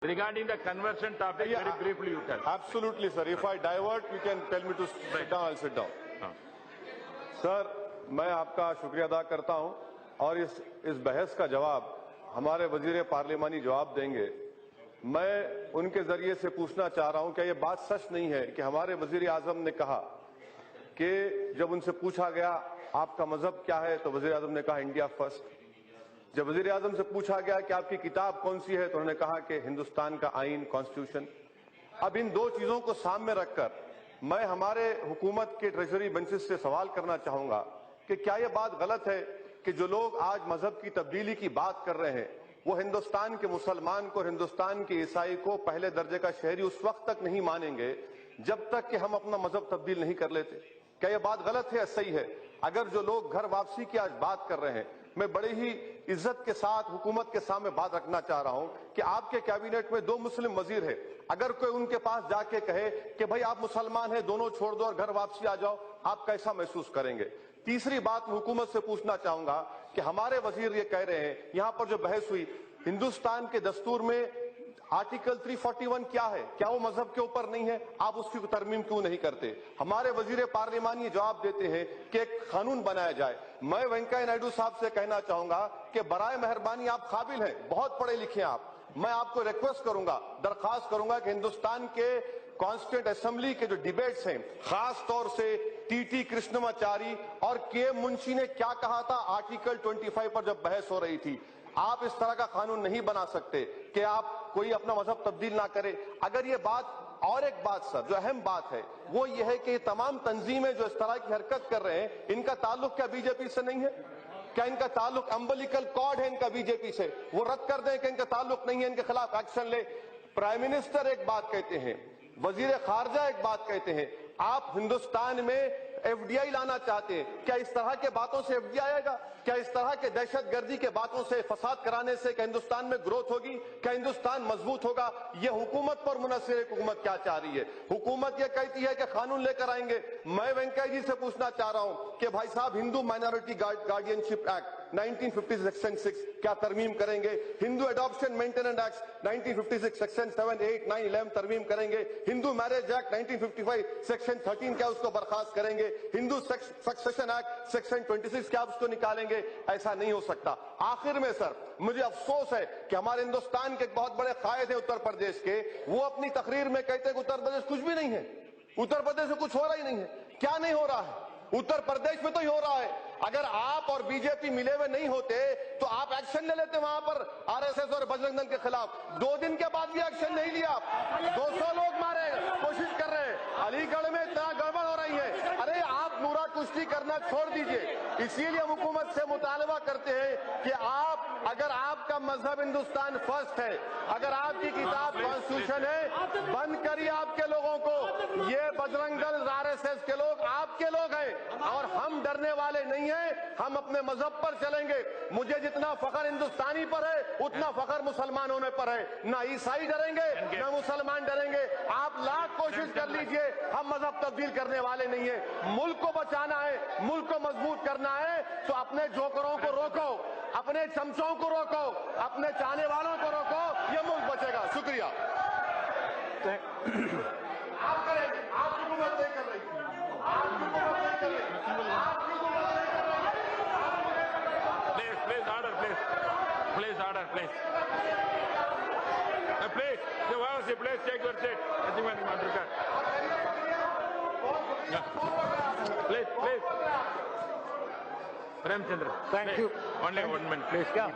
Regarding the conversion topic, Yeah, very briefly you tell. Absolutely, sir. If I divert, you can tell me to sit down, I'll sit down. Sir, मैं आपका शुक्रिया अदा करता हूं और इस बहस का जवाब हमारे वजीर पार्लिमानी जवाब देंगे। मैं उनके जरिए से पूछना चाह रहा हूं कि ये बात सच नहीं है कि हमारे वजीर आजम ने कहा कि जब उनसे पूछा गया आपका मजहब क्या है तो वजीर आजम ने कहा इंडिया फर्स्ट। जब वजीर आजम से पूछा गया कि आपकी किताब कौन सी है तो उन्होंने कहा कि हिंदुस्तान का आइन कॉन्स्टिट्यूशन। अब इन दो चीजों को सामने रखकर मैं हमारे हुकूमत के ट्रेजरी बेंचेस से सवाल करना चाहूंगा कि क्या यह बात गलत है कि जो लोग आज मजहब की तब्दीली की बात कर रहे हैं वो हिंदुस्तान के मुसलमान को, हिंदुस्तान के ईसाई को पहले दर्जे का शहरी उस वक्त तक नहीं मानेंगे जब तक कि हम अपना मजहब तब्दील नहीं कर लेते। क्या यह बात गलत है या सही है? अगर जो लोग घर वापसी की आज बात कर रहे हैं, मैं बड़े ही इज्जत के साथ हुकूमत के सामने बात रखना चाह रहा हूं कि आपके कैबिनेट में 2 मुस्लिम वजीर है। अगर कोई उनके पास जाके कहे कि भाई आप मुसलमान हैं, दोनों छोड़ दो और घर वापसी आ जाओ, आप कैसा महसूस करेंगे? तीसरी बात हुकूमत से पूछना चाहूंगा कि हमारे वजीर ये कह रहे हैं, यहां पर जो बहस हुई, हिंदुस्तान के दस्तूर में आर्टिकल 341 क्या है? क्या वो मजहब के ऊपर नहीं है? आप उसकी तरमीम क्यों नहीं करते? हमारे वजीर पार्लिमान ये जवाब देते हैं कि एक कानून बनाया जाए। मैं वेंकैया नायडू साहब से कहना चाहूंगा कि बराए मेहरबानी आप काबिल हैं, बहुत पढ़े लिखे हैं आप। मैं आपको रिक्वेस्ट करूंगा, दरखास्त करूंगा कि हिंदुस्तान के कॉन्स्टिट्यूंट असेंबली के जो डिबेट्स हैं, खास तौर से टीटी कृष्णमाचारी और के मुंशी ने क्या कहा था आर्टिकल 25 पर जब बहस हो रही थी, आप इस तरह का कानून नहीं बना सकते कि आप कोई अपना मजहब तब्दील ना करे। अगर ये बात, और एक बात सर जो अहम बात है वो ये है कि तमाम तंजीमें जो इस तरह की हरकत कर रहे हैं, इनका ताल्लुक क्या बीजेपी से नहीं है? क्या इनका ताल्लुक अम्बिलिकल कॉर्ड है इनका बीजेपी से? वो रद्द कर दें कि इनका ताल्लुक नहीं है, इनके खिलाफ एक्शन ले। प्राइम मिनिस्टर एक बात कहते हैं, वजीर खारजा एक बात कहते हैं, आप हिंदुस्तान में एफडीआई लाना चाहते हैं। क्या इस तरह के बातों से एफडीआई आएगा? क्या इस तरह के दहशतगर्दी के बातों से, फसाद कराने से क्या हिंदुस्तान में ग्रोथ होगी? क्या हिंदुस्तान मजबूत होगा? ये हुकूमत पर मुनहसर है, हुकूमत क्या चाह रही है? हुकूमत ये कहती है कि कानून लेकर आएंगे। मैं वेंकैया जी से पूछना चाह रहा हूं कि भाई साहब, Hindu minority guardianship act 1956 section 6 क्या तरमीम करेंगे? Hindu adoption maintenance act 1956 section 7, 8, 9, 11 तरमीम करेंगे? हिंदू मैरिज एक्ट 1955 सेक्शन 13 क्या उसको बर्खास्त करेंगे? हिंदू सक्सेशन एक्ट सेक्शन 26 क्या उसको निकालेंगे? ऐसा नहीं हो सकता। आखिर में सर, मुझे अफसोस है कि हमारे हिंदुस्तान के एक बहुत बड़े कायद हैं उत्तर प्रदेश के, वो अपनी तकरीर में कहते हैं कि उत्तर प्रदेश कुछ भी नहीं है, उत्तर प्रदेश में कुछ हो रहा ही नहीं है। क्या नहीं हो रहा है? उत्तर प्रदेश में तो ही हो रहा है। अगर आप और बीजेपी मिले हुए नहीं होते तो आप एक्शन ले लेते वहां पर आरएसएस और बजरंग दल के खिलाफ। 2 दिन के बाद भी एक्शन नहीं लिया। 200 लोग मारे, कोशिश कर रहे हैं। अलीगढ़ में इतना गड़बड़ हो रही है। अरे आप नूरा कुश्ती करना छोड़ दीजिए। इसीलिए हम हुकूमत से मुतालबा करते हैं कि आप, अगर आपका मजहब हिंदुस्तान फर्स्ट है, अगर आपकी किताब कॉन्स्टिट्यूशन है, बंद करिए आपके लोगों को। ये बजरंग दल, आरएसएस के लोग आपके लोग हैं और हम डरने वाले नहीं हैं। हम अपने मजहब पर चलेंगे। मुझे जितना फख्र हिंदुस्तानी पर है उतना फख्र मुसलमान होने पर है। ना ईसाई डरेंगे ना मुसलमान डरेंगे। आप लाख कोशिश कर लीजिए, हम मजहब तब्दील करने वाले नहीं है। मुल्क को बचाना है, मुल्क को मजबूत करना है तो अपने जोकरों को रोको, अपने चमचों को रोको, अपने चाहने वालों को रोको, ये मुल्क बचेगा। शुक्रिया। आप करेंगे, आप हुकूमत नहीं कर रही, आप हुकूमत नहीं कर रही, आप हुकूमत नहीं कर रही। Please order, please order, please. Please, you have a please take your seat. I think I'm under cut. Please. Ramchandra. Thank you. Only 1 minute, please. Yeah.